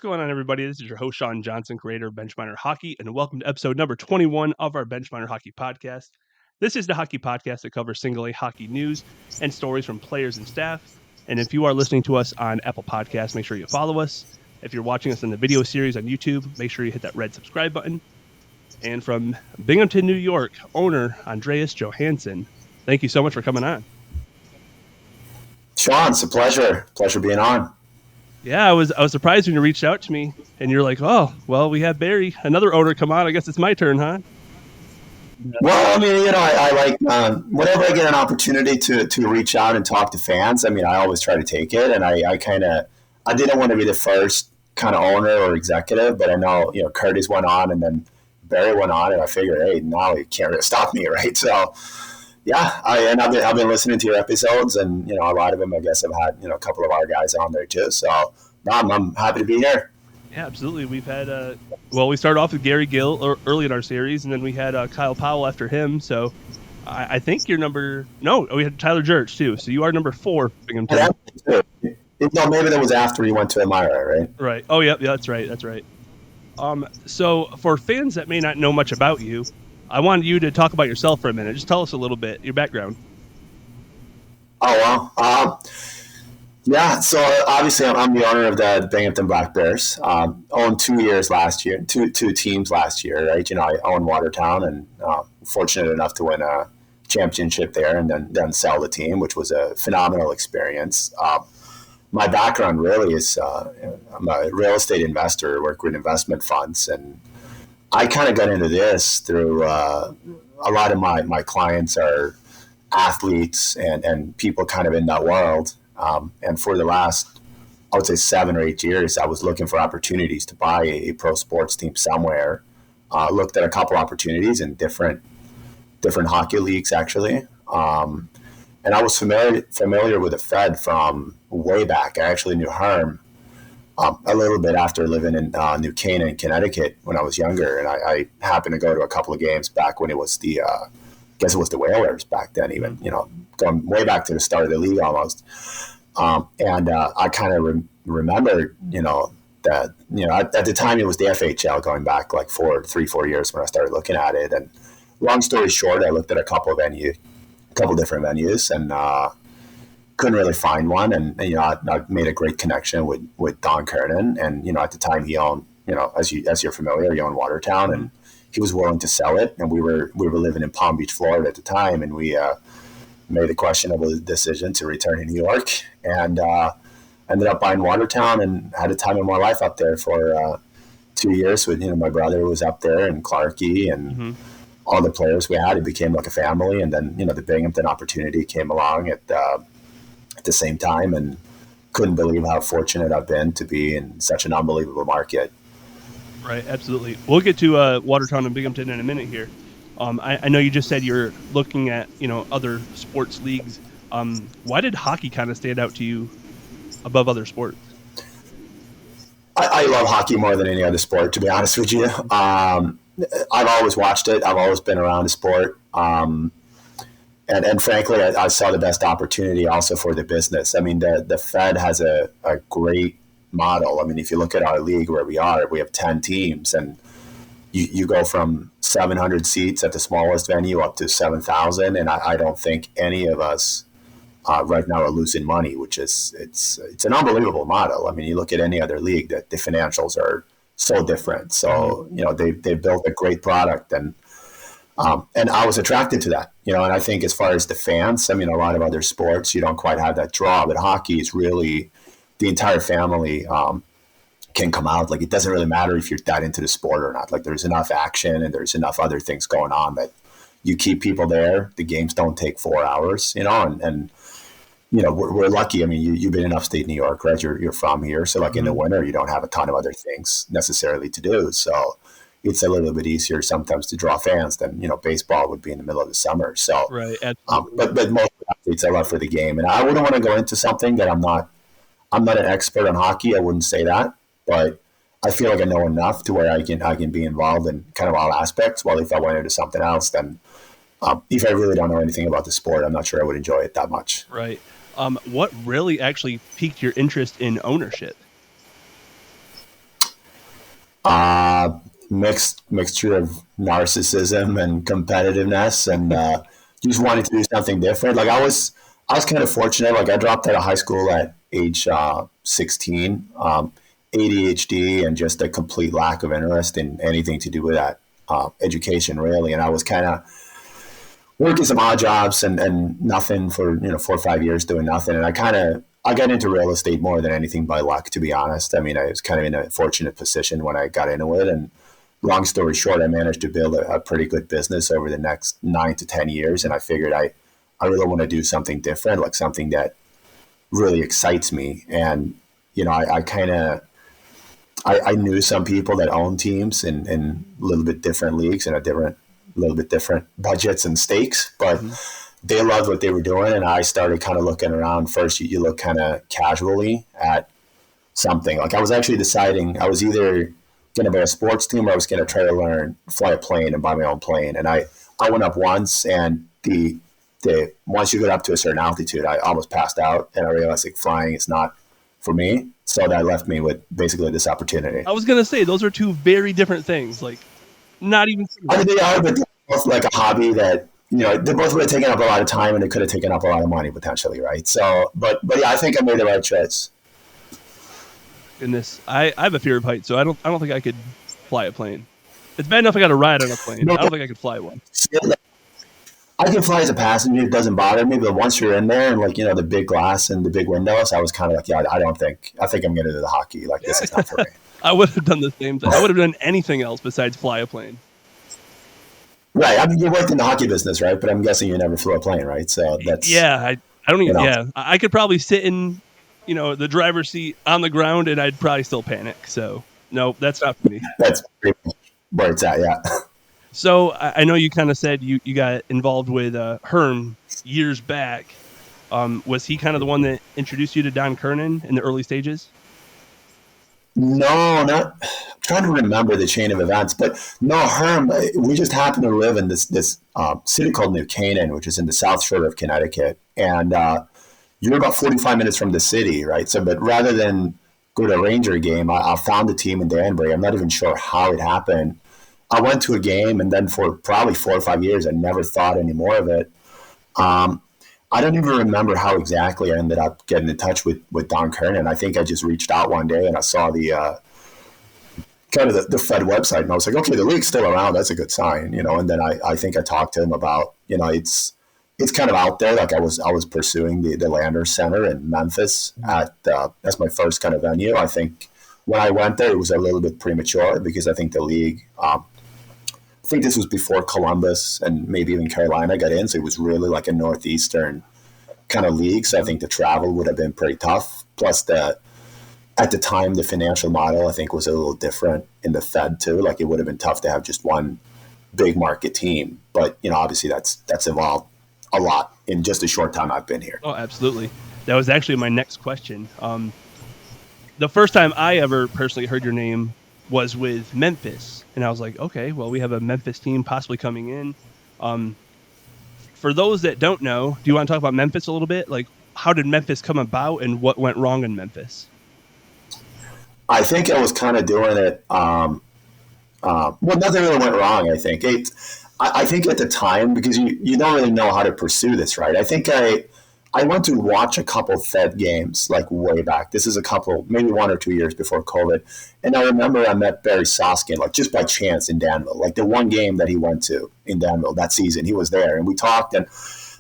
going on, everybody? This is your host, Sean Johnson, creator of Bench Minor Hockey, and welcome to episode number 21 of our Bench Minor Hockey podcast. This is the hockey podcast that covers single A hockey news and stories from players and staff. And if you are listening to us on Apple Podcasts, make sure you follow us. If you're watching us in the video series on YouTube, make sure you hit that red subscribe button. And from Binghamton, New York, owner Andreas Johansson, thank you so much for coming on. Sean, it's a pleasure. Pleasure being on. Yeah, I was surprised when you reached out to me and you're like, oh, well, we have Barry, another owner, come on. I guess it's my turn, huh? Well, I mean, I like whenever I get an opportunity to reach out and talk to fans, I mean, I always try to take it. And I didn't want to be the first kind of owner or executive, but I know, Curtis went on and then Barry went on, and I figured, hey, now you can't really stop me, right? So, yeah, I've been listening to your episodes, and a lot of them, I guess, I've had a couple of our guys on there too. So, I'm happy to be here. Yeah, absolutely. We've had we started off with Gary Gill early in our series, and then we had Kyle Powell after him. So, I think you're we had Tyler Jurich too. So you are number 4. Binghamton. No, maybe that was after you went to Elmira, right? Right. Oh, yeah, that's right. That's right. So for fans that may not know much about you, I wanted you to talk about yourself for a minute. Just tell us a little bit, your background. Oh, well. Yeah, so obviously I'm the owner of the Binghamton Black Bears. Owned 2 years last year, two teams last year, right? I own Watertown, and fortunate enough to win a championship there and then sell the team, which was a phenomenal experience. My background really is I'm a real estate investor, work with investment funds, and I kind of got into this through a lot of my clients are athletes and people kind of in that world. And for the last, I would say 7 or 8 years, I was looking for opportunities to buy a pro sports team somewhere. Looked at a couple opportunities in different hockey leagues, actually. And I was familiar with the Fed from way back. I actually knew Herm a little bit after living in New Canaan, Connecticut when I was younger. And I happened to go to a couple of games back when it was I guess it was the Whalers back then, even, going way back to the start of the league almost. And I kind of remember, that, at the time it was the FPHL, going back like 4 years when I started looking at it. And long story short, I looked at a couple different venues, and couldn't really find one. And I made a great connection with Don Kernan, and at the time he owned, as you're familiar, he owned Watertown, and he was willing to sell it. And we were living in Palm Beach, Florida at the time, and we made a questionable decision to return to New York, and ended up buying Watertown, and had a time of my life up there for 2 years with my brother was up there, and Clarkie, and all the players we had. It became like a family. And then the Binghamton opportunity came along at the same time, and couldn't believe how fortunate I've been to be in such an unbelievable market. Right, absolutely. We'll get to Watertown and Binghamton in a minute here. I know you just said you're looking at other sports leagues. Why did hockey kind of stand out to you above other sports? I love hockey more than any other sport, to be honest with you. I've always watched it. I've always been around the sport. And frankly, I saw the best opportunity also for the business. I mean, the Fed has a great model. I mean, if you look at our league where we have 10 teams, and you go from 700 seats at the smallest venue up to 7,000. And I don't think any of us right now are losing money, which is, it's an unbelievable model. I mean, you look at any other league, that the financials are so different. So, they built a great product, and I was attracted to that, and I think as far as the fans, I mean, a lot of other sports, you don't quite have that draw, but hockey is really the entire family can come out. Like, it doesn't really matter if you're that into the sport or not. Like, there's enough action and there's enough other things going on that you keep people there. The games don't take 4 hours, and we're lucky. I mean, you've been in upstate New York, right? You're from here. So like in the winter, you don't have a ton of other things necessarily to do. So it's a little bit easier sometimes to draw fans than, baseball would be in the middle of the summer. So, right. But most athletes I love for the game, and I wouldn't want to go into something that I'm not an expert on hockey. I wouldn't say that, but I feel like I know enough to where I can be involved in kind of all aspects. While if I went into something else, then if I really don't know anything about the sport, I'm not sure I would enjoy it that much. Right. What really actually piqued your interest in ownership? Mixture of narcissism and competitiveness, and just wanted to do something different. Like I was kind of fortunate. Like I dropped out of high school at age 16. ADHD and just a complete lack of interest in anything to do with that education, really. And I was kind of working some odd jobs and nothing for 4 or 5 years doing nothing. And I got into real estate more than anything by luck, to be honest. I mean, I was kind of in a fortunate position when I got into it. And long story short, I managed to build a pretty good business over the next 9 to 10 years. And I figured I really want to do something different, like something that really excites me. And, I knew some people that own teams in a little bit different leagues and a little bit different budgets and stakes, but they loved what they were doing. And I started kind of looking around. First, you look kind of casually at something. Like I was actually deciding I was either going to buy a sports team or I was going to try to fly a plane and buy my own plane. And I went up once, and the once you get up to a certain altitude, I almost passed out, and I realized like flying is not for me. So that left me with basically this opportunity. I was going to say, those are two very different things. Like, not even. I mean, they are, but they're both like a hobby that, they both would have taken up a lot of time, and it could have taken up a lot of money potentially, right? So, but yeah, I think I made the right choice. Goodness, I have a fear of heights, so I don't think I could fly a plane. It's bad enough I got to ride on a plane. I don't think I could fly one. I can fly as a passenger; it doesn't bother me. But once you're in there and the big glass and the big windows, I was kind of like, yeah, I think I'm going to do the hockey. Like this is not for me. I would have done the same thing. I would have done anything else besides fly a plane. Right. I mean, you worked in the hockey business, right? But I'm guessing you never flew a plane, right? So that's I don't even. Yeah, I could probably sit in, the driver's seat on the ground, and I'd probably still panic. So no, that's not for me. That's pretty much where it's at. Yeah. So I know you kind of said you got involved with Herm years back. Was he kind of the one that introduced you to Don Kernan in the early stages? No, not. I'm trying to remember the chain of events, but no, Herm. We just happened to live in this city called New Canaan, which is in the South Shore of Connecticut, and you're about 45 minutes from the city, right? So, but rather than go to a Ranger game, I found a team in Danbury. I'm not even sure how it happened. I went to a game, and then for probably 4 or 5 years, I never thought any more of it. I don't even remember how exactly I ended up getting in touch with Don Kernan. I think I just reached out one day, and I saw the kind of the Fed website, and I was like, okay, the league's still around. That's a good sign, And then I think I talked to him about, it's kind of out there. Like I was pursuing the Landers Center in Memphis that's my first kind of venue. I think when I went there, it was a little bit premature because I think the league. I think this was before Columbus and maybe even Carolina got in, so it was really like a northeastern kind of league. So I think the travel would have been pretty tough. Plus, at the time, the financial model I think was a little different in the Fed too. Like it would have been tough to have just one big market team. But obviously that's evolved a lot in just a short time I've been here. Oh, absolutely. That was actually my next question. The first time I ever personally heard your name was with Memphis, and I was like, okay, well, we have a Memphis team possibly coming in. For those that don't know, do you want to talk about Memphis a little bit? Like, how did Memphis come about, and what went wrong in Memphis? I think I was kind of doing it. Well, nothing really went wrong. I think I think at the time, because you don't really know how to pursue this, right? I think I went to watch a couple Fed games like way back. This is maybe 1 or 2 years before COVID. And I remember I met Barry Soskin, like just by chance in Danville. Like the one game that he went to in Danville that season, he was there. And we talked, and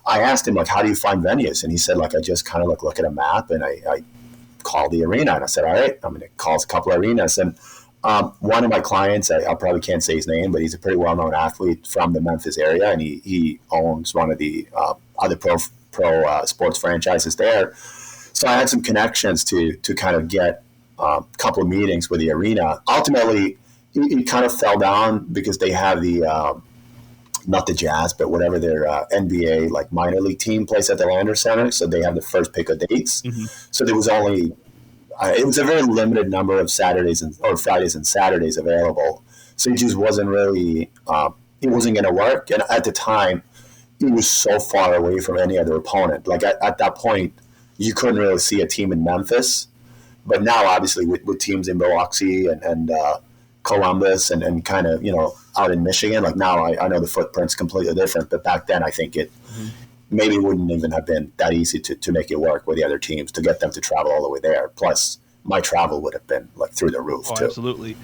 I asked him, like, how do you find venues? And he said, like, I just kind of like look at a map, and I call the arena. And I said, all right, I'm going to call a couple of arenas. And one of my clients, I probably can't say his name, but he's a pretty well-known athlete from the Memphis area, and he owns one of the other pro sports franchises there. So I had some connections to kind of get a couple of meetings with the arena. Ultimately, it kind of fell down because they have the not the Jazz, but whatever their NBA like minor league team plays at the Landers Center. So they have the first pick of dates. Mm-hmm. So there was only it was a very limited number of Fridays and Saturdays available. So it just wasn't really it wasn't going to work. And at the time, it was so far away from any other opponent. Like at that point, you couldn't really see a team in Memphis. But now, obviously, with teams in Milwaukee and Columbus and kind of, out in Michigan. Like now I know the footprint's completely different, but back then I think it maybe wouldn't even have been that easy to make it work with the other teams, to get them to travel all the way there. Plus my travel would have been like through the roof too. Absolutely.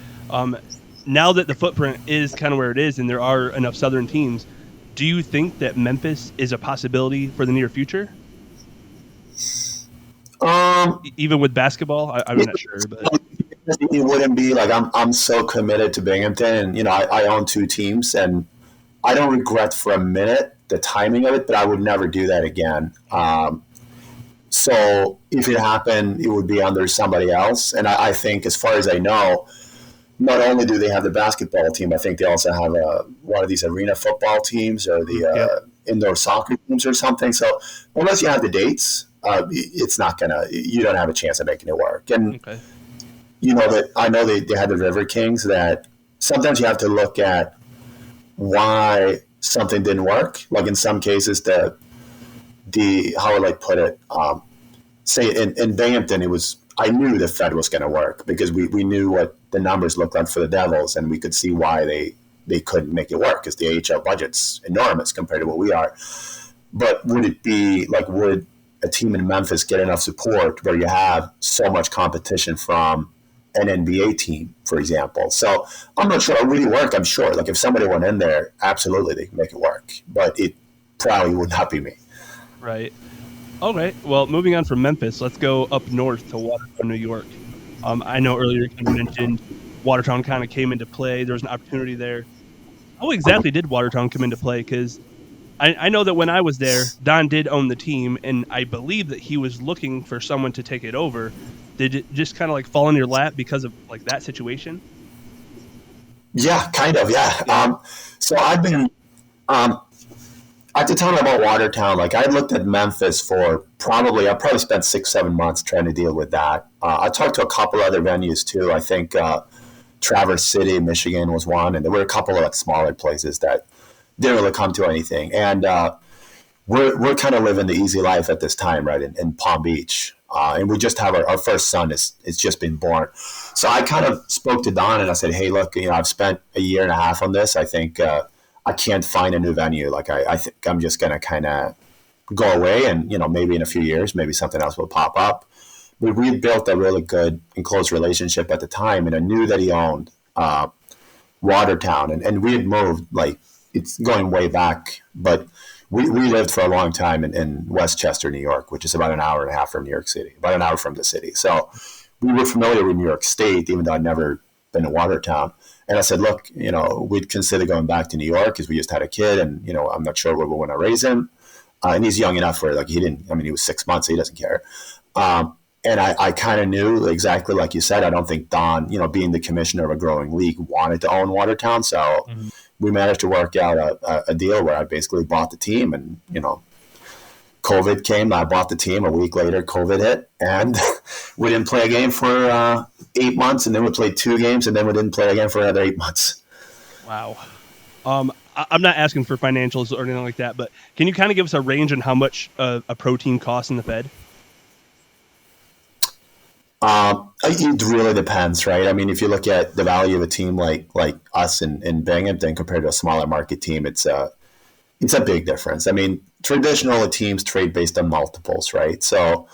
Now that the footprint is kind of where it is and there are enough Southern teams, do you think that Memphis is a possibility for the near future? Even with basketball, I'm not sure, but it wouldn't be like I'm so committed to Binghamton, and I own two teams, and I don't regret for a minute the timing of it, but I would never do that again. So if it happened, it would be under somebody else, and I think, as far as I know, not only do they have the basketball team, I think they also have one of these arena football teams or the indoor soccer teams or something. So unless you have the dates, it's not gonna. You don't have a chance of making it work. And that I know they had the River Kings. That sometimes you have to look at why something didn't work. Like in some cases, the how would I put it? Say in Binghamton, it was. I knew the Fed was going to work because we knew what the numbers looked like for the Devils, and we could see why they couldn't make it work because the AHL budget's enormous compared to what we are. But would it be like, would a team in Memphis get enough support where you have so much competition from an NBA team, for example? So I'm not sure it would really work. I'm sure, like if somebody went in there, absolutely they could make it work, but it probably would not be me. Right. Okay. Well, moving on from Memphis, let's go up north to Watertown, New York. I know earlier you mentioned Watertown kind of came into play. There was an opportunity there. How exactly did Watertown come into play? Because I know that when I was there, Don did own the team, and I believe that he was looking for someone to take it over. Did it just kind of like fall in your lap because of like that situation? Yeah, kind of. Yeah. So I've been at the time about Watertown. Like I looked at Memphis for I probably spent 6-7 months trying to deal with that. I talked to a couple other venues too. I think Traverse City, Michigan was one, and there were a couple of like smaller places that didn't really come to anything. And we're kind of living the easy life at this time, right, in Palm Beach. And we just have our first son is just been born. So I kind of spoke to Don and I said, hey, look, I've spent a year and a half on this. I think I can't find a new venue. Like I think I'm just going to kind of go away, and maybe in a few years, maybe something else will pop up. We built a really good and close relationship at the time, and I knew that he owned Watertown, and we had moved, like, it's going way back, but we lived for a long time in Westchester, New York, which is about an hour and a half from New York City, about an hour from the city. So we were familiar with New York State, even though I'd never been to Watertown. And I said, look, we'd consider going back to New York because we just had a kid, and I'm not sure where we want to raise him. And he's young enough where, like, he was 6 months, so he doesn't care. And I kind of knew exactly, like you said, I don't think Don, being the commissioner of a growing league, wanted to own Watertown. So we managed to work out a deal where I basically bought the team, and, COVID came. I bought the team. A week later, COVID hit, and we didn't play a game for 8 months, and then we played 2 games, and then we didn't play again for another 8 months. Wow. I'm not asking for financials or anything like that, but can you kind of give us a range on how much a pro team costs in the Fed? It really depends, right? I mean, if you look at the value of a team like us in Binghamton compared to a smaller market team, it's a big difference. I mean, traditional teams trade based on multiples, right? So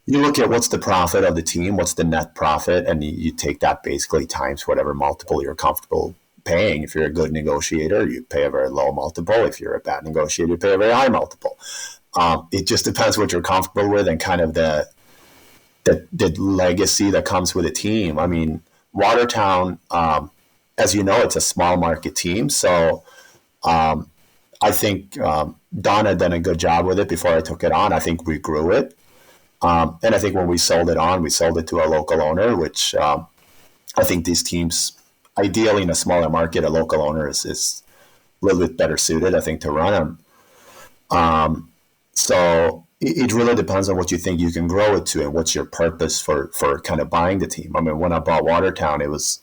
you look at what's the profit of the team, what's the net profit, and you take that basically times whatever multiple you're comfortable paying. If you're a good negotiator, you pay a very low multiple. If you're a bad negotiator, you pay a very high multiple. It just depends what you're comfortable with and kind of the legacy that comes with a team. I mean, Watertown, as you know, it's a small market team. So I think Don had done a good job with it before I took it on. I think we grew it. And I think when we sold it on, we sold it to a local owner, which I think these teams, ideally in a smaller market, a local owner is a little bit better suited, I think, to run them. So it really depends on what you think you can grow it to and what's your purpose for kind of buying the team. I mean, when I bought Watertown, it was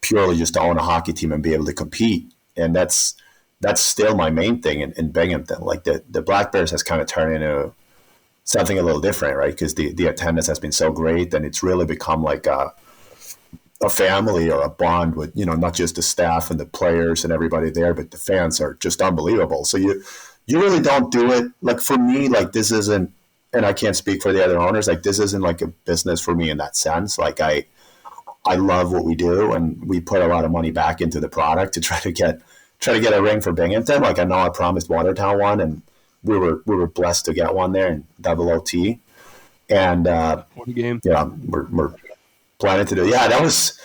purely just to own a hockey team and be able to compete. And that's still my main thing in Binghamton. Like the Black Bears has kind of turned into something a little different, right? Because the attendance has been so great, and it's really become like a family or a bond with, not just the staff and the players and everybody there, but the fans are just unbelievable. So you really don't do it. Like for me, like this isn't, and I can't speak for the other owners, like this isn't like a business for me in that sense. Like I love what we do, and we put a lot of money back into the product to try to get a ring for Binghamton. Like I know I promised Watertown one, and we were blessed to get one there in double OT. And What a game. yeah, we're planning to do. Yeah, that was.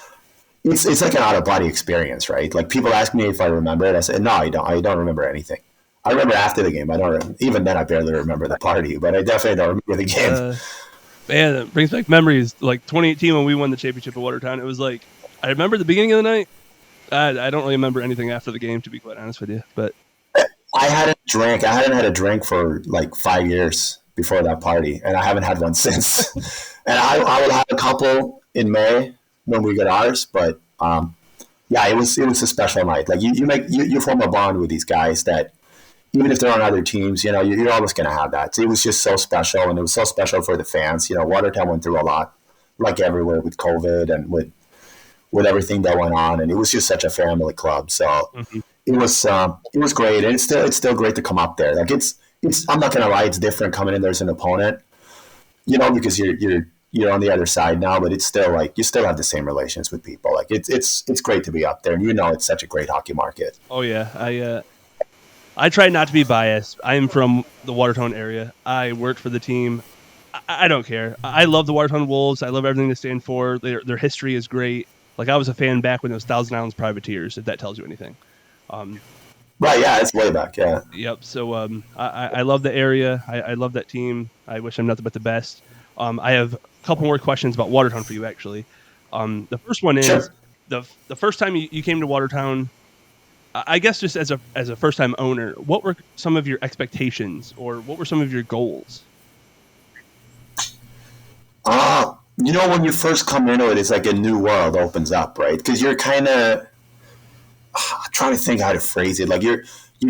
It's like an out of body experience, right? Like people ask me if I remember it. I said no, I don't. I don't remember anything. I remember after the game. I don't. Even then, I barely remember the party, but I definitely don't remember the game. Man, it brings back memories. Like 2018 when we won the championship at Watertown, it was like I remember the beginning of the night. I don't really remember anything after the game, to be quite honest with you. But I hadn't drank. I hadn't had a drink for like 5 years before that party, and I haven't had one since. And I will have a couple in May when we get ours, but yeah, it was a special night. Like you form a bond with these guys that even if they're on other teams, you're always going to have that. So it was just so special, and it was so special for the fans. Watertown went through a lot, like everywhere with COVID and with everything that went on, and it was just such a family club. So it was great, and it's still great to come up there. Like it's I'm not going to lie, it's different coming in there as an opponent, because you're on the other side now, but it's still like you still have the same relations with people. Like it's great to be up there, and it's such a great hockey market. oh yeah, I try not to be biased. I'm from the Watertown area. I work for the team. I don't care. I love the Watertown Wolves. I love everything they stand for. Their history is great. Like I was a fan back when it was Thousand Islands Privateers, if that tells you anything. Right? Yeah, it's way back. Yeah. Yep. So I love the area. I love that team. I wish them nothing but the best. I have a couple more questions about Watertown for you, actually. The first one is Sure. the first time you came to Watertown. I guess just as a first time owner, what were some of your expectations, or what were some of your goals? When you first come into it, it's like a new world opens up, right? Because you're kind of trying to think how to phrase it. Like you're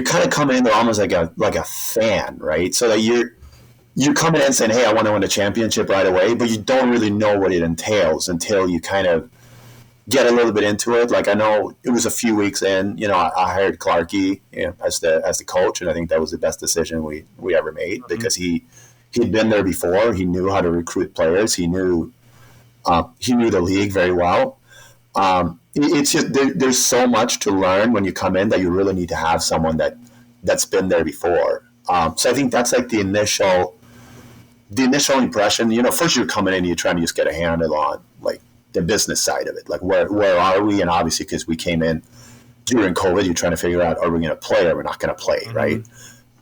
kind of coming in there almost like a fan, right? So that you're coming in saying, "Hey, I want to win a championship right away," but you don't really know what it entails until you kind of get a little bit into it. Like I know it was a few weeks in. I hired Clarkey as the coach, and I think that was the best decision we ever made because he'd been there before. He knew how to recruit players. He knew the league very well. It's just there's so much to learn when you come in that you really need to have someone that's been there before. So I think that's like the initial impression. First you're coming in and you're trying to just get a handle on like the business side of it. Like where are we? And obviously because we came in during COVID, you're trying to figure out, are we going to play or we're not going to play, right?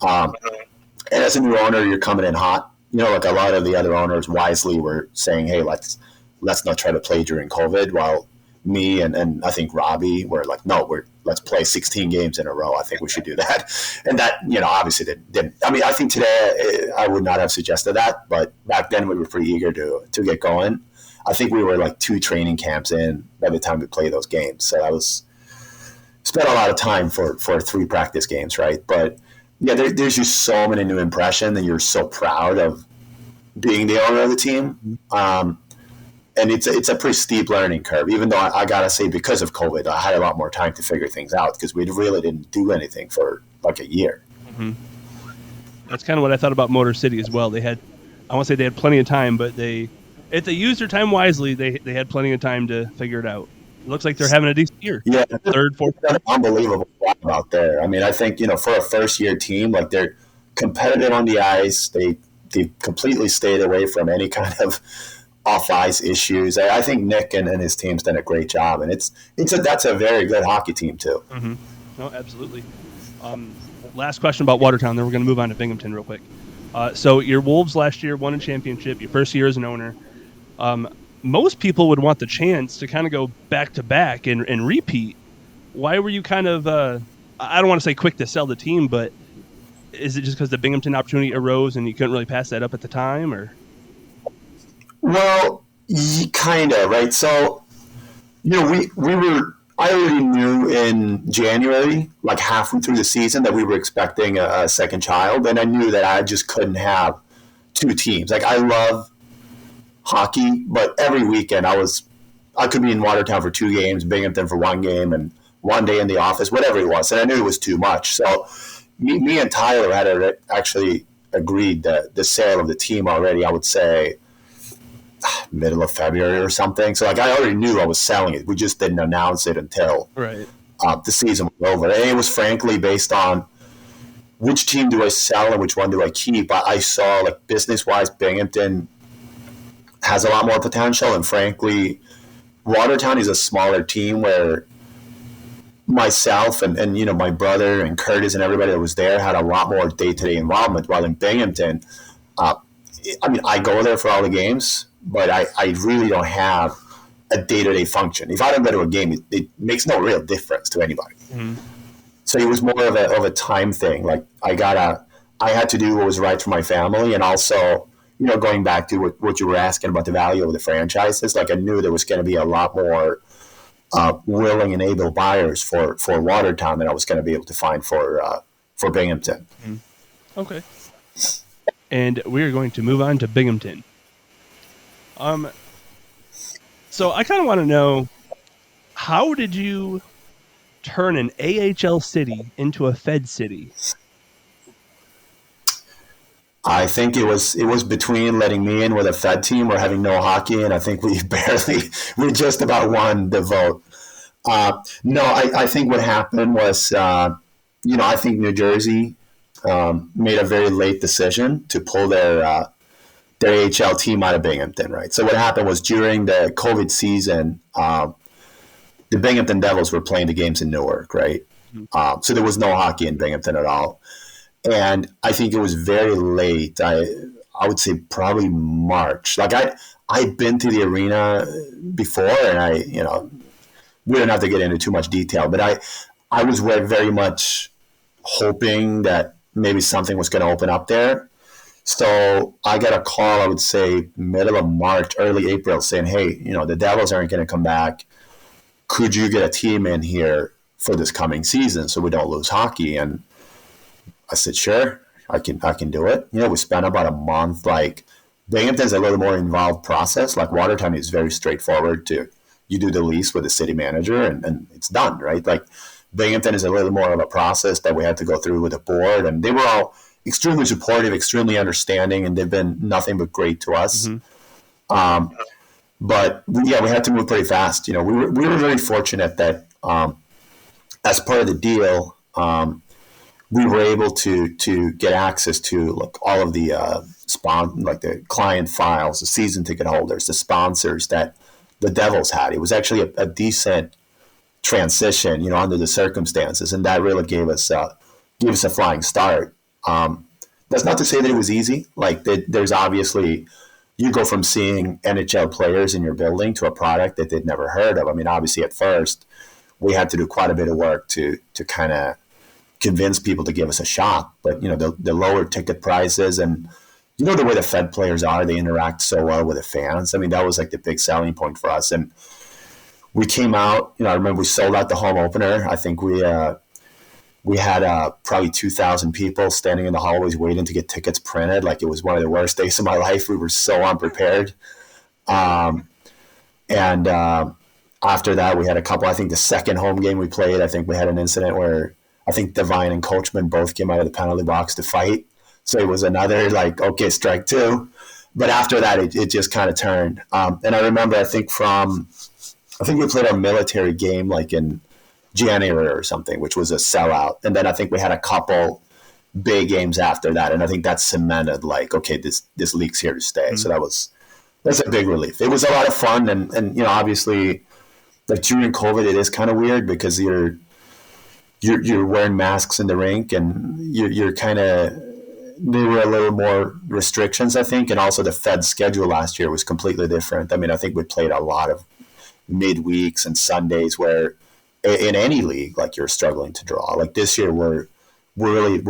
And as a new owner, you're coming in hot. Like a lot of the other owners wisely were saying, hey, let's not try to play during COVID, while me and I think Robbie were like, no, let's play 16 games in a row. I think we should do that. And that, obviously didn't. I mean, I think today I would not have suggested that, but back then we were pretty eager to get going. I think we were like 2 training camps in by the time we played those games. So I spent a lot of time for 3 practice games, right? But yeah, there's just so many new impressions, and you're so proud of being the owner of the team. And it's a pretty steep learning curve, even though I got to say, because of COVID, I had a lot more time to figure things out because we really didn't do anything for like a year. Mm-hmm. That's kind of what I thought about Motor City as well. I won't say they had plenty of time, but if they used their time wisely, they had plenty of time to figure it out. It looks like they're having a decent year. Yeah. Third, fourth. Unbelievable job out there. I mean, I think, for a first-year team, like they're competitive on the ice. They completely stayed away from any kind of off-ice issues. I think Nick and his team's done a great job, and that's a very good hockey team too. Mm-hmm. No, absolutely. Last question about Watertown, then we're going to move on to Binghamton real quick. So your Wolves last year won a championship, your first year as an owner. Most people would want the chance to kind of go back-to-back and repeat. Why were you kind of, I don't want to say quick to sell the team, but is it just because the Binghamton opportunity arose and you couldn't really pass that up at the time, or? Well, kind of, right? So, I already knew in January, like halfway through the season, that we were expecting a second child, and I knew that I just couldn't have 2 teams. Like, I love hockey, but every weekend I was I could be in Watertown for 2 games, Binghamton for 1 game, and 1 day in the office, whatever it was. And I knew it was too much. So me and Tyler had actually agreed that the sale of the team already, I would say, middle of February or something. So like I already knew I was selling it. We just didn't announce it until the season was over. And it was frankly based on which team do I sell and which one do I keep. I saw like business-wise, Binghamton has a lot more potential. And frankly, Watertown is a smaller team where myself and you know, my brother and Curtis and everybody that was there had a lot more day-to-day involvement. While in Binghamton, I mean, I go there for all the games, but I really don't have a day-to-day function. If I don't go to a game, it makes no real difference to anybody. Mm-hmm. So it was more of a time thing. Like I had to do what was right for my family, and also, you know, going back to what you were asking about the value of the franchises, like I knew there was going to be a lot more willing and able buyers for Watertown than I was going to be able to find for Binghamton. Mm-hmm. Okay. And we're going to move on to Binghamton. So I kind of want to know, how did you turn an AHL city into a Fed city? I think it was between letting me in with a Fed team or having no hockey, and I think we just about won the vote. No, I think what happened was, you know, I think New Jersey made a very late decision to pull their AHL team out of Binghamton, right? So what happened was during the COVID season, the Binghamton Devils were playing the games in Newark, right? Mm-hmm. So there was no hockey in Binghamton at all. And I think it was very late. I would say probably March. Like I'd been to the arena before, and you know, we don't have to get into too much detail, but I was very much hoping that maybe something was going to open up there. So I got a call, I would say middle of March, early April, saying, hey, you know, the Devils aren't going to come back. Could you get a team in here for this coming season so we don't lose hockey? And I said, sure, I can do it. You know, we spent about a month. Like Binghamton's a little more involved process. Like Watertown is very straightforward you do the lease with the city manager and it's done, right? Like Binghamton is a little more of a process that we had to go through with the board, and they were all extremely supportive, extremely understanding, and they've been nothing but great to us. Mm-hmm. But yeah, we had to move pretty fast. You know, we were very fortunate that as part of the deal, we were able to get access to like all of the like the client files, the season ticket holders, the sponsors that the Devils had. It was actually a decent transition, you know, under the circumstances, and that really gave us a flying start. That's not to say that it was easy. Like there's obviously, you go from seeing NHL players in your building to a product that they'd never heard of. I mean, obviously at first we had to do quite a bit of work to kind of convince people to give us a shot. But, you know, the lower ticket prices and, you know, the way the Fed players are, they interact so well with the fans. I mean, that was like the big selling point for us. And we came out, you know, I remember we sold out the home opener. I think we had probably 2,000 people standing in the hallways waiting to get tickets printed. Like it was one of the worst days of my life. We were so unprepared. And after that, we had a couple, I think the second home game we played, I think we had an incident where I think Devine and Coachman both came out of the penalty box to fight. So it was another like, okay, strike two. But after that, it just kind of turned. And I remember, I think we played our military game like in January or something, which was a sellout. And then I think we had a couple big games after that. And I think that cemented like, okay, this league's here to stay. Mm-hmm. So that's a big relief. It was a lot of fun. And you know, obviously like during COVID, it is kind of weird because you're wearing masks in the rink and you're kind of, there were a little more restrictions, I think. And also the Fed schedule last year was completely different. I mean, I think we played a lot of midweeks and Sundays where in any league, like you're struggling to draw. Like this year, we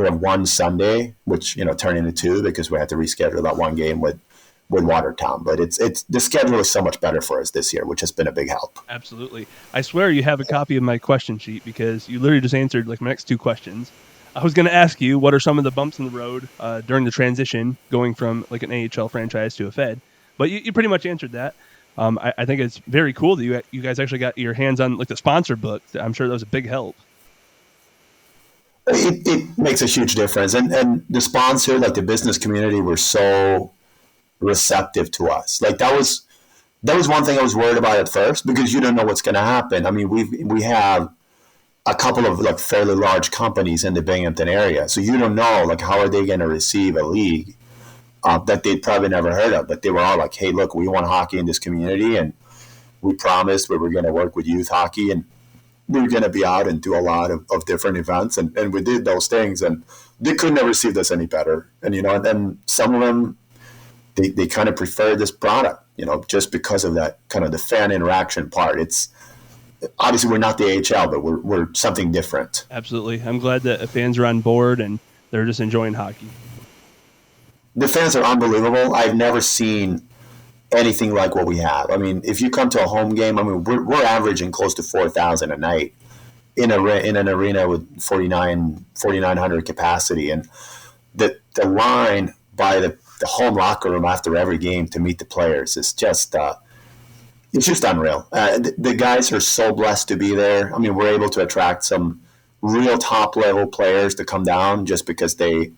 have one Sunday, which, you know, turned into two because we had to reschedule that one game with Watertown. But it's the schedule is so much better for us this year, which has been a big help. Absolutely. I swear you have a copy of my question sheet because you literally just answered like my next two questions. I was going to ask you what are some of the bumps in the road during the transition going from like an AHL franchise to a Fed, but you pretty much answered that. I think it's very cool that you guys actually got your hands on like the sponsor book. I'm sure that was a big help. It makes a huge difference, and the sponsor, like the business community, were so receptive to us. Like that was one thing I was worried about at first because you don't know what's going to happen. I mean, we have a couple of like fairly large companies in the Binghamton area, so you don't know like how are they going to receive a league that they'd probably never heard of. But they were all like, "Hey, look, we want hockey in this community, and we promised we were going to work with youth hockey, and we were going to be out and do a lot of different events, and we did those things, and they couldn't have received us any better. And and then some of them they kind of prefer this product, just because of that kind of the fan interaction part. It's obviously we're not the AHL, but we're something different. Absolutely. I'm glad that fans are on board and they're just enjoying hockey. The fans are unbelievable. I've never seen anything like what we have. I mean, if you come to a home game, I mean, we're averaging close to 4,000 a night in an arena with 4,900 capacity, and the line by the home locker room after every game to meet the players is just it's just unreal. The guys are so blessed to be there. I mean, we're able to attract some real top level players to come down just because they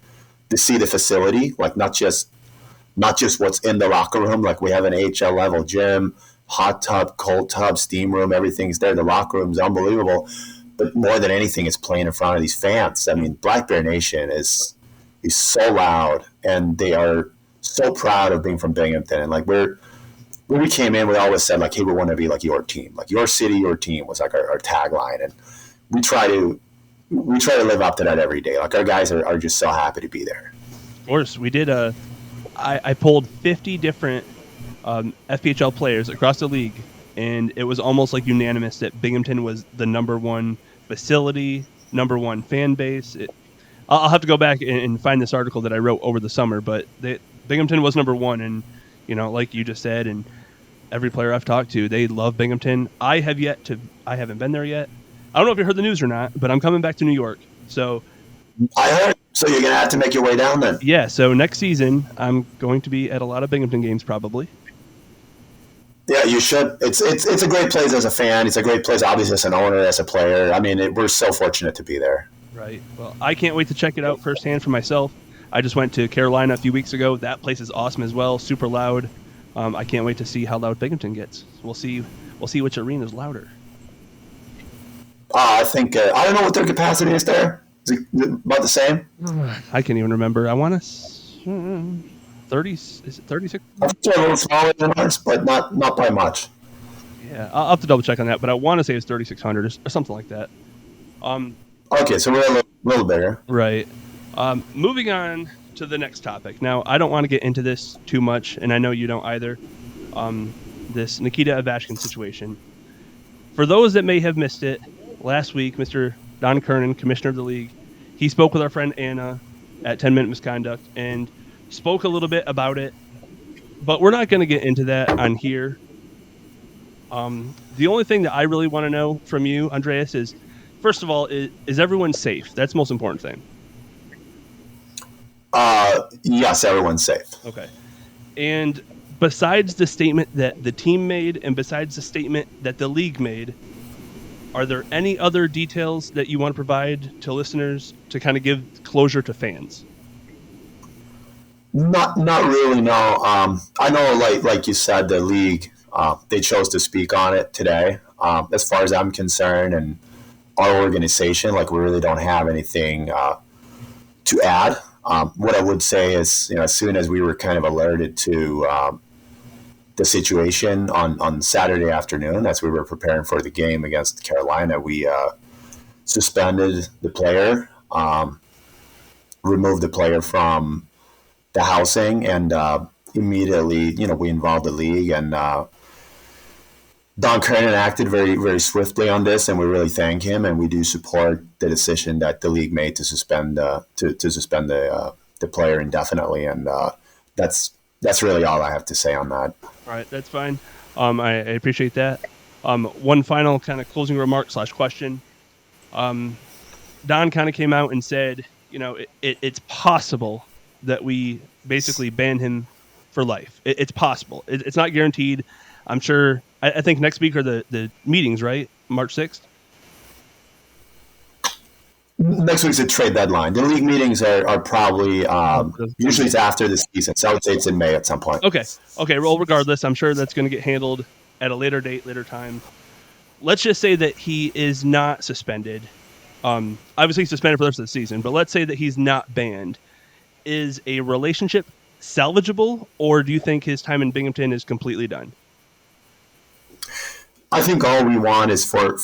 see the facility, like not just what's in the locker room. Like we have an AHL level gym, hot tub, cold tub, steam room, everything's there. The locker room's unbelievable. But more than anything, it's playing in front of these fans. I mean, Black Bear Nation is so loud, and they are so proud of being from Binghamton. And like when we came in, we always said like, hey, we want to be like your team, like your city, your team was like our tagline. And we try to live up to that every day. Like our guys are just so happy to be there. Of course, we did I pulled 50 different FPHL players across the league, and it was almost like unanimous that Binghamton was the number one facility, number one fan base. I'll have to go back and find this article that I wrote over the summer, but Binghamton was number one, and like you just said, and every player I've talked to, they love Binghamton. I haven't been there yet. I don't know if you heard the news or not, but I'm coming back to New York. So I heard. So you're going to have to make your way down then. Yeah. So next season, I'm going to be at a lot of Binghamton games, probably. Yeah, you should. It's a great place as a fan. It's a great place, obviously, as an owner, as a player. I mean, we're so fortunate to be there. Right. Well, I can't wait to check it out firsthand for myself. I just went to Carolina a few weeks ago. That place is awesome as well. Super loud. I can't wait to see how loud Binghamton gets. We'll see which arena is louder. I think I don't know what their capacity is there. Is it about the same? I can't even remember. I want to 30. Is it 36? It's a little smaller than ours, but not by much. Yeah, I'll have to double check on that, but I want to say it's 3,600 or something like that. Okay, so we're a little bigger. Right. Moving on to the next topic. Now, I don't want to get into this too much, and I know you don't either. This Nikita Avashkin situation. For those that may have missed it, last week, Mr. Don Kernan, commissioner of the league, he spoke with our friend Anna at 10-Minute Misconduct and spoke a little bit about it, but we're not going to get into that on here. The only thing that I really want to know from you, Andreas, is, first of all, is everyone safe? That's the most important thing. Yes, everyone's safe. Okay. And besides the statement that the team made and besides the statement that the league made, are there any other details that you want to provide to listeners to kind of give closure to fans? Not really, no. I know, like you said, the league, they chose to speak on it today. As far as I'm concerned and our organization, like we really don't have anything to add. What I would say is, as soon as we were kind of alerted to the situation on Saturday afternoon, as we were preparing for the game against Carolina, we suspended the player, removed the player from the housing, and immediately, we involved the league, and Don Kernan acted very, very swiftly on this, and we really thank him, and we do support the decision that the league made to suspend the player indefinitely, and that's really all I have to say on that. All right, that's fine. I appreciate that. One final kind of closing remark / question. Don kind of came out and said, it's possible that we basically ban him for life. It's possible. It's not guaranteed. I'm sure. I think next week are the meetings, right? March 6th. Next week's a trade deadline. The league meetings are probably usually it's after the season, so I would say it's in May at some point. Okay. Well, regardless, I'm sure that's going to get handled at a later date, later time. Let's just say that he is not suspended. Obviously, he's suspended for the rest of the season, but let's say that he's not banned. Is a relationship salvageable, or do you think his time in Binghamton is completely done? I think all we want is for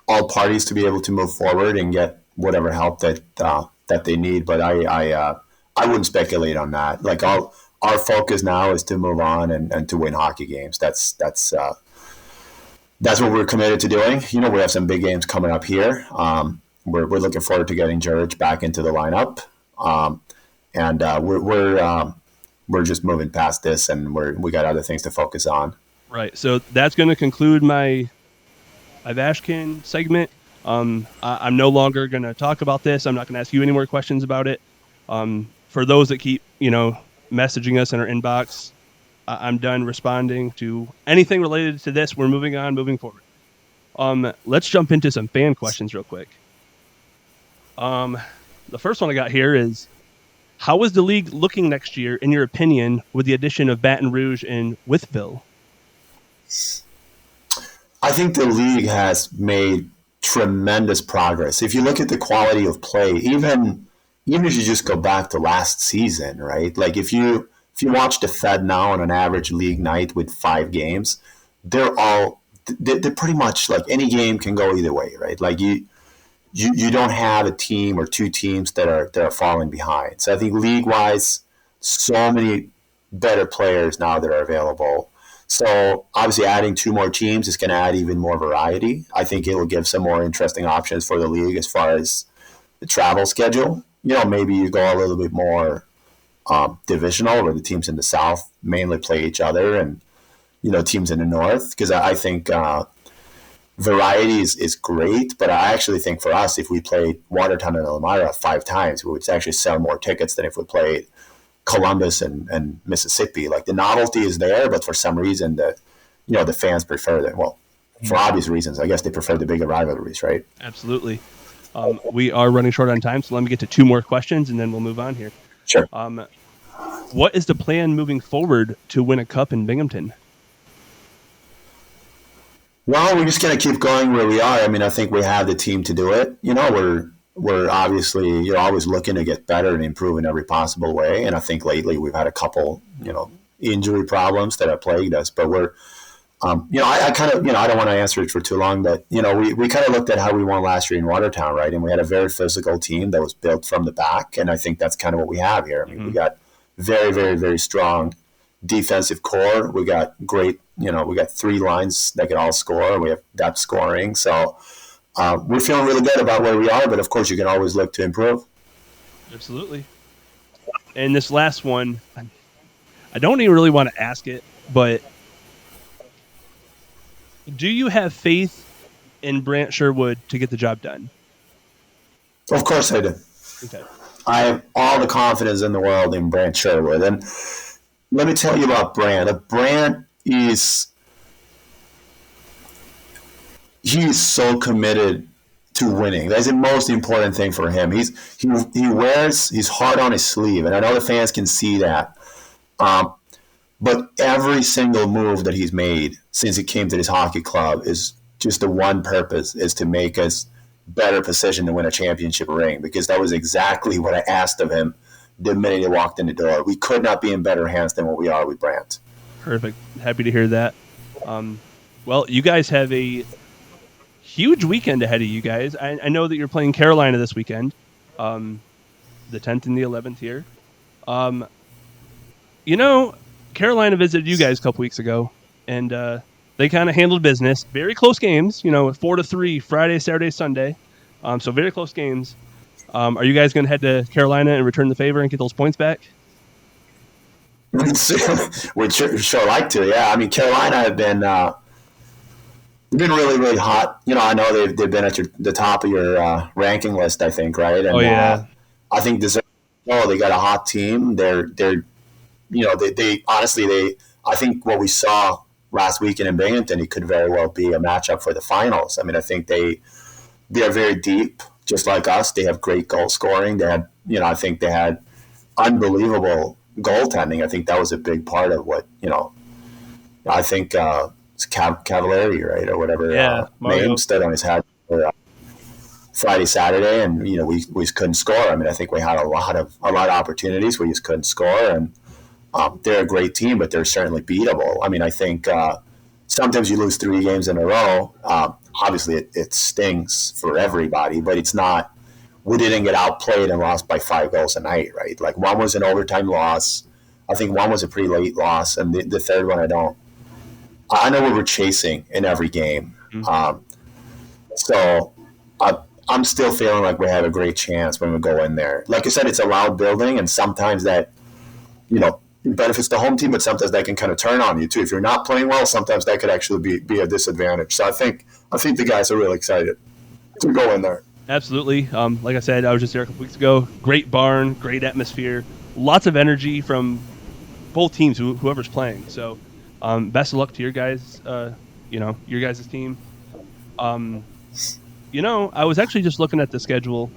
all parties to be able to move forward and get whatever help that they need. But I wouldn't speculate on that. Like our focus now is to move on and to win hockey games. That's what we're committed to doing. You know, we have some big games coming up here. We're looking forward to getting George back into the lineup, and we're just moving past this, and we got other things to focus on. Right. So that's going to conclude my Avashkin segment. I'm no longer going to talk about this. I'm not going to ask you any more questions about it. For those that keep, messaging us in our inbox, I'm done responding to anything related to this. We're moving forward. Let's jump into some fan questions real quick. The first one I got here is, how is the league looking next year, in your opinion, with the addition of Baton Rouge and Wytheville? I think the league has made tremendous progress. If you look at the quality of play, even if you just go back to last season, right? Like if you watch the Fed now on an average league night with 5 games, they're pretty much like any game can go either way, right? Like you don't have a team or 2 teams that are falling behind. So I think league wise, so many better players now that are available. So obviously adding 2 more teams is going to add even more variety. I think it will give some more interesting options for the league as far as the travel schedule. Maybe you go a little bit more divisional, where the teams in the South mainly play each other, and teams in the North. Because I think variety is great, but I actually think for us, if we played Watertown and Elmira 5 times, we would actually sell more tickets than if we played Columbus and Mississippi. Like the novelty is there, but for some reason the fans prefer that. Well, for obvious reasons, I guess they prefer the bigger rivalries, right? Absolutely. We are running short on time, so let me get to 2 more questions and then we'll move on here. Sure. What is the plan moving forward to win a cup in Binghamton? Well, we're just going to keep going where we are. I mean, I think we have the team to do it. We're obviously, you're always looking to get better and improve in every possible way. And I think lately we've had a couple, injury problems that have plagued us. But we're, I kind of, I don't want to answer it for too long, but, we kind of looked at how we won last year in Watertown, right? And we had a very physical team that was built from the back. And I think that's kind of what we have here. I mean, we got very, very, very strong defensive core. We got great, we got 3 lines that can all score. We have depth scoring. So, we're feeling really good about where we are, but of course you can always look to improve. Absolutely. And this last one, I don't even really want to ask it, but do you have faith in Brant Sherwood to get the job done? Of course I do. Okay. I have all the confidence in the world in Brant Sherwood. And let me tell you about Brant. Brant is... He's so committed to winning. That's the most important thing for him. He wears his heart on his sleeve, and I know the fans can see that. But every single move that he's made since he came to this hockey club is just the one purpose, is to make us better positioned to win a championship ring, because that was exactly what I asked of him the minute he walked in the door. We could not be in better hands than what we are with Brant. Perfect. Happy to hear that. Well, you guys have a huge weekend ahead of you guys. I know that you're playing Carolina this weekend, the 10th and the 11th here. Carolina visited you guys a couple weeks ago, and they kind of handled business. Very close games, 4-3 Friday, Saturday, Sunday. So very close games. Are you guys going to head to Carolina and return the favor and get those points back? We'd sure like to, yeah. I mean, Carolina have been really, really hot. I know they've been at the top of your ranking list, I think, right? And, I think they got a hot team. They're they honestly, I think what we saw last weekend in Binghamton, it could very well be a matchup for the finals. I mean, I think they are very deep, just like us. They have great goal scoring. They had, I think they had unbelievable goaltending. I think that was a big part of what, I think it's Cavalieri, right, or whatever name stood on his head for Friday, Saturday, and we couldn't score. I mean, I think we had a lot of opportunities. We just couldn't score, and they're a great team, but they're certainly beatable. I mean, I think sometimes you lose 3 games in a row. Obviously, it stings for everybody, but it's not. We didn't get outplayed and lost by 5 goals a night, right? Like, one was an overtime loss. I think one was a pretty late loss, and the third one I know we were chasing in every game. Mm-hmm. So I'm still feeling like we have a great chance when we go in there. Like I said, it's a loud building, and sometimes that, it benefits the home team, but sometimes that can kind of turn on you too. If you're not playing well, sometimes that could actually be a disadvantage. So I think the guys are really excited to go in there. Absolutely. Like I said, I was just there a couple weeks ago. Great barn, great atmosphere, lots of energy from both teams, whoever's playing. So best of luck to your guys, your guys' team. I was actually just looking at the schedule.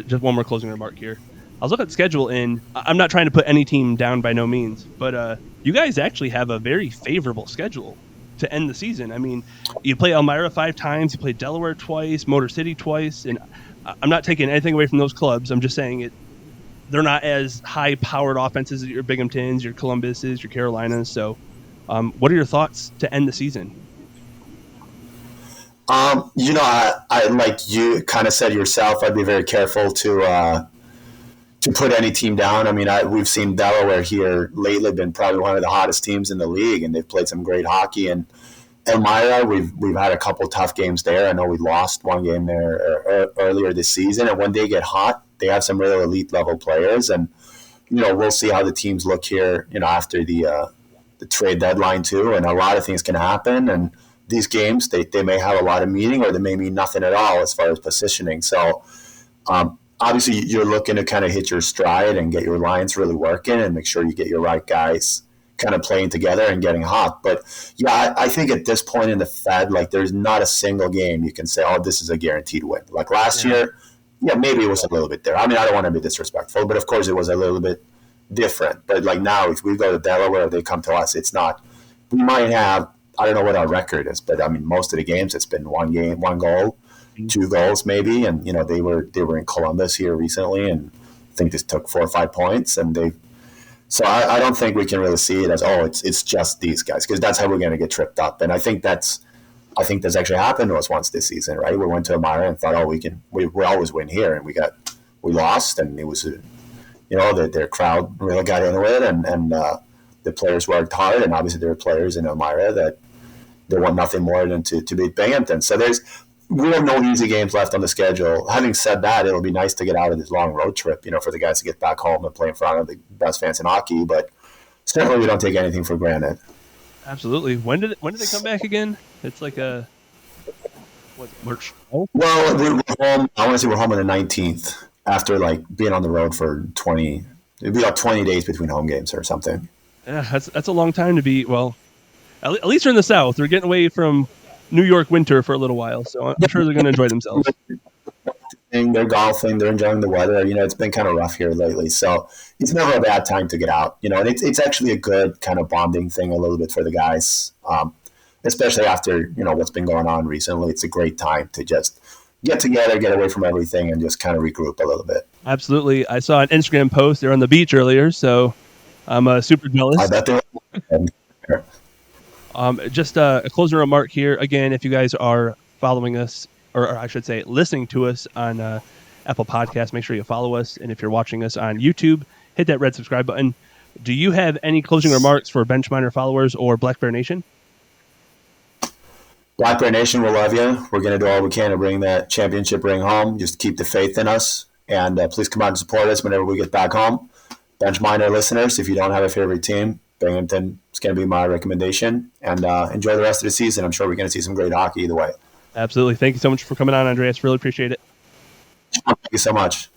Just one more closing remark here. I was looking at the schedule, and I'm not trying to put any team down by no means, but you guys actually have a very favorable schedule to end the season. I mean, you play Elmira 5 times, you play Delaware twice, Motor City twice, and I'm not taking anything away from those clubs. I'm just saying they're not as high-powered offenses as your Binghamtons, your Columbuses, your Carolinas. So what are your thoughts to end the season? I like you kind of said yourself, I'd be very careful to put any team down. I mean, we've seen Delaware here lately been probably one of the hottest teams in the league, and they've played some great hockey. And Elmira, we've had a couple tough games there. I know we lost one game there earlier this season, and when they get hot, they have some real elite level players. And we'll see how the teams look here, after the trade deadline too. And a lot of things can happen, and these games they may have a lot of meaning, or they may mean nothing at all as far as positioning. So obviously, you're looking to kind of hit your stride and get your lines really working and make sure you get your right guys kind of playing together and getting hot. But, yeah, I think at this point in the Fed, like, there's not a single game you can say, oh, this is a guaranteed win. Like last year, maybe it was a little bit there. I mean, I don't want to be disrespectful, but, of course, it was a little bit different. But, like, now, if we go to Delaware, they come to us, it's not. We might have, I don't know what our record is, but, I mean, most of the games, it's been one game, one goal. 2 goals maybe, and they were in Columbus here recently, and I think this took 4 or 5 points, and so I don't think we can really see it as it's just these guys, because that's how we're going to get tripped up. And I think that's actually happened to us once this season, right? We went to Elmira and thought, we always win here, and we lost, and it was their crowd really got into it, and the players worked hard, and obviously there were players in Elmira that they want nothing more than to beat Binghamton. So we have no easy games left on the schedule. Having said that, it'll be nice to get out of this long road trip, for the guys to get back home and play in front of the best fans in hockey. But certainly we don't take anything for granted. Absolutely. When did they come back again? It's like March? Well, we're home. I want to say we're home on the 19th after being on the road for 20. It'd be 20 days between home games or something. Yeah, that's a long time to be. Well, at least they're in the South. They're getting away from New York winter for a little while, so I'm sure they're going to enjoy themselves. They're golfing, they're enjoying the weather. It's been kind of rough here lately, so it's never a bad time to get out. And it's actually a good kind of bonding thing a little bit for the guys, especially after what's been going on recently. It's a great time to just get together, get away from everything, and just kind of regroup a little bit. Absolutely. I saw an Instagram post. They're on the beach earlier, so I'm super jealous. I bet they were. Just a closing remark here. Again, if you guys are following us, or I should say listening to us on Apple Podcasts, make sure you follow us. And if you're watching us on YouTube, hit that red subscribe button. Do you have any closing remarks for Benchminer followers or Black Bear Nation? Black Bear Nation, we love you. We're going to do all we can to bring that championship ring home. Just keep the faith in us. And please come out and support us whenever we get back home. Benchminer listeners, if you don't have a favorite team, Binghamton is going to be my recommendation. And enjoy the rest of the season. I'm sure we're going to see some great hockey either way. Absolutely. Thank you so much for coming on, Andreas. Really appreciate it. Thank you so much.